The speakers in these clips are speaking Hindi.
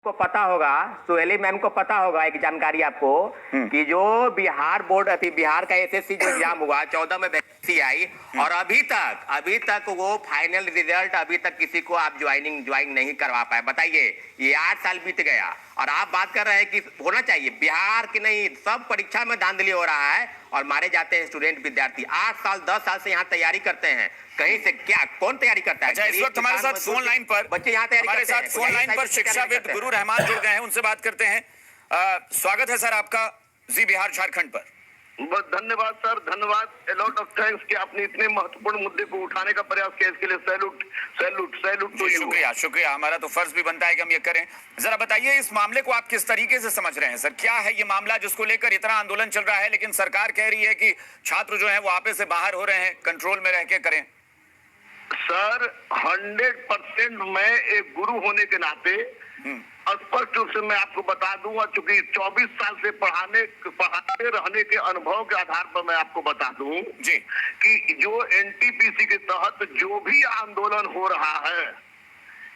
को पता होगा, सुहेली मैम को पता होगा एक जानकारी आपको कि जो बिहार बोर्ड बिहार का एसएससी जो एग्जाम हुआ 14 में वैकेंसी आई और अभी तक वो फाइनल रिजल्ट अभी तक किसी को आप ज्वाइन नहीं करवा पाए। बताइए, ये 8 साल बीत गया और आप बात कर रहे हैं कि होना चाहिए। बिहार की नहीं, सब परीक्षा में धांधली हो रहा है और मारे जाते हैं स्टूडेंट विद्यार्थी। 8 साल 10 साल से यहाँ तैयारी करते हैं, कहीं से क्या कौन तैयारी करता है? अच्छा, इस वक्त हमारे साथ फोन लाइन पर बच्चे यहाँ तैयारी हमारे करते साथ हैं। फोन लाइन पर शिक्षाविद गुरु रहमान जुड़ गए हैं, उनसे बात करते हैं। स्वागत है सर आपका जी बिहार झारखंड पर। बहुत धन्यवाद सर, धन्यवाद। ए लॉट ऑफ थैंक्स कि आपने इतने महत्वपूर्ण मुद्दे को उठाने का प्रयास किया, इसके लिए salute salute salute to you. शुक्रिया शुक्रिया, हमारा तो फर्ज भी बनता है कि हम ये करें। जरा बताइए इस मामले को आप किस तरीके से समझ रहे हैं सर? क्या है ये मामला जिसको लेकर इतना आंदोलन चल रहा है, लेकिन सरकार कह रही है कि छात्र जो है वो आपे से बाहर हो रहे हैं, कंट्रोल में रह के करें? सर 100% मैं एक गुरु होने के नाते स्पष्ट रूप से मैं आपको बता दूंगा, चूंकि 24 साल से पढ़ाते रहने के अनुभव के आधार पर मैं आपको बता दूं जी कि जो एनटीपीसी के तहत जो भी आंदोलन हो रहा है,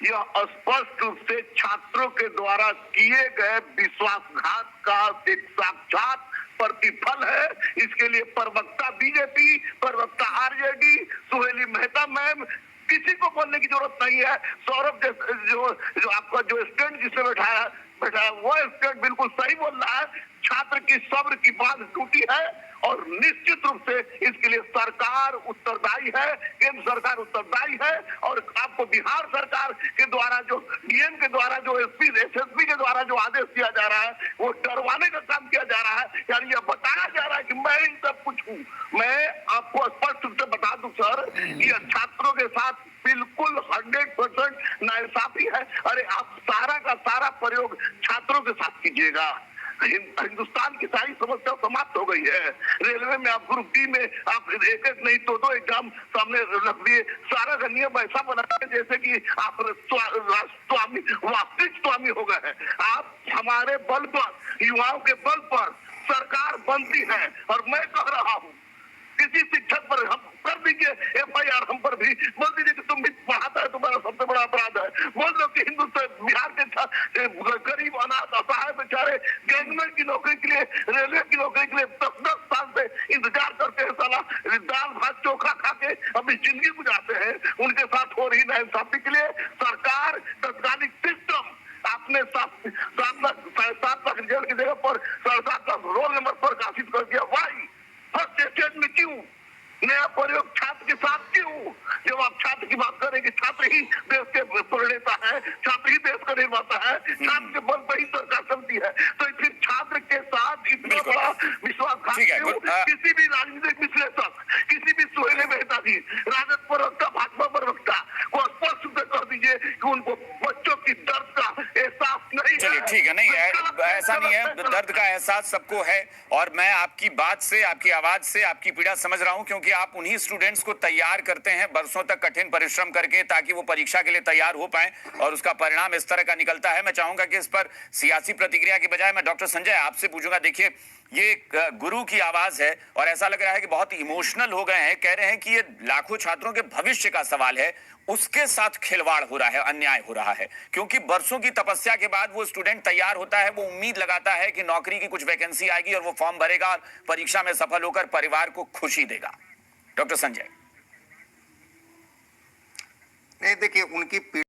यह स्पष्ट रूप से छात्रों के द्वारा किए गए विश्वासघात का एक साक्षात प्रतिफल है। इसके लिए प्रवक्ता बीजेपी, प्रवक्ता आरजेडी, सुहेली मेहता मैम, किसी को बोलने की जरूरत नहीं है। सौरभ जो आपका जो स्टूडेंट जिसने बैठाया वो स्टूडेंट बिल्कुल सही बोल रहा है। छात्र की सब्र की बांध टूटी है और निश्चित रूप से इसके लिए सरकार उत्तरदायी है, केंद्र सरकार उत्तरदायी है। और आपको बिहार सरकार के द्वारा जो डीएम के द्वारा जो एसएसपी के द्वारा जो आदेश दिया जा रहा है, वो डरवाने का काम किया जा रहा है। यानी यह बताया जा रहा है कि मैं इन सब कुछ हूँ। मैं आपको स्पष्ट रूप से बता दूं सर, ये छात्रों के साथ बिल्कुल 100% नाइंसाफी है। अरे आप सारा का सारा प्रयोग छात्रों के साथ कीजिएगा। हिंदुस्तान की सारी समस्या समाप्त हो गई है। रेलवे में आप ग्रुप डी में आप एक नहीं दो एग्जाम सामने रख दिए। सारा का नियम ऐसा बनाया है जैसे कि आप स्वामी, वास्तविक स्वामी हो गए हैं। आप हमारे बल पर, युवाओं के बल पर सरकार बनती है और मैं कह रहा हूँ किसी शिक्षक पर हम कर दीजिए एफआईआर, हम पर भी बोल दीजिए कि तुम भी पढ़ाता है, तुम्हारा सबसे बड़ा अपराध है। बोल दो कि हिंदुस्तान बिहार के गरीब अनाथ असहाय बेचारे गवर्नमेंट की नौकरी के लिए, रेलवे की नौकरी के लिए 10-10 साल से इंतजार करते हैं, साला दाल भात चोखा खा के अपनी जिंदगी गुजारते हैं। उनके साथ हो रही नाइंसाफी के लिए सरकार तत्कालिक सिस्टम आपने 7 लाख रिजल्ट की जगह पर 7.5 लाख रोल नंबर प्रकाशित कर दिया। वाई फर्स्ट स्टेज में क्यों नया प्रयोग छात्र के साथ क्यों? जब आप छात्र की बात करें कि छात्र ही देश के प्रणेता है, छात्र ही देश का निर्माता है, छात्र के बल पर ही सरकार चलती है, तो फिर छात्र के साथ इतना बड़ा विश्वासघात क्यों? किसी भी राजनीतिक विश्लेषक, किसी भी सुहेली मेहता जी, राजद प्रवक्ता, भाजपा प्रवक्ता को स्पष्ट रूप से कह दीजिए कि उनको बच्चों की दर्द का एहसास नहीं है। चलिए ठीक है, नहीं ऐसा नहीं है, दर्द का एहसास सबको है और मैं आपकी बात से, आपकी आवाज से आपकी पीड़ा समझ रहा हूं, क्योंकि आप उन्हीं स्टूडेंट्स को तैयार करते हैं बरसों तक कठिन परिश्रम करके ताकि वो परीक्षा के लिए तैयार हो पाएं और उसका परिणाम इस तरह का निकलता है। मैं चाहूंगा कि इस पर सियासी प्रतिक्रिया के बजाय मैं डॉक्टर संजय आपसे पूछूंगा। देखिए, ये एक गुरु की आवाज है और ऐसा लग रहा है कि बहुत इमोशनल हो गए हैं, कह रहे हैं कि ये लाखों छात्रों के भविष्य का सवाल है, उसके साथ खिलवाड़ हो रहा है, अन्याय हो रहा है, क्योंकि बरसों की तपस्या के बाद वो स्टूडेंट तैयार होता है, वो उम्मीद लगाता है कि नौकरी की कुछ वैकेंसी आएगी और वो फॉर्म भरेगा और परीक्षा में सफल होकर परिवार को खुशी देगा। डॉक्टर संजय। नहीं, देखिए उनकी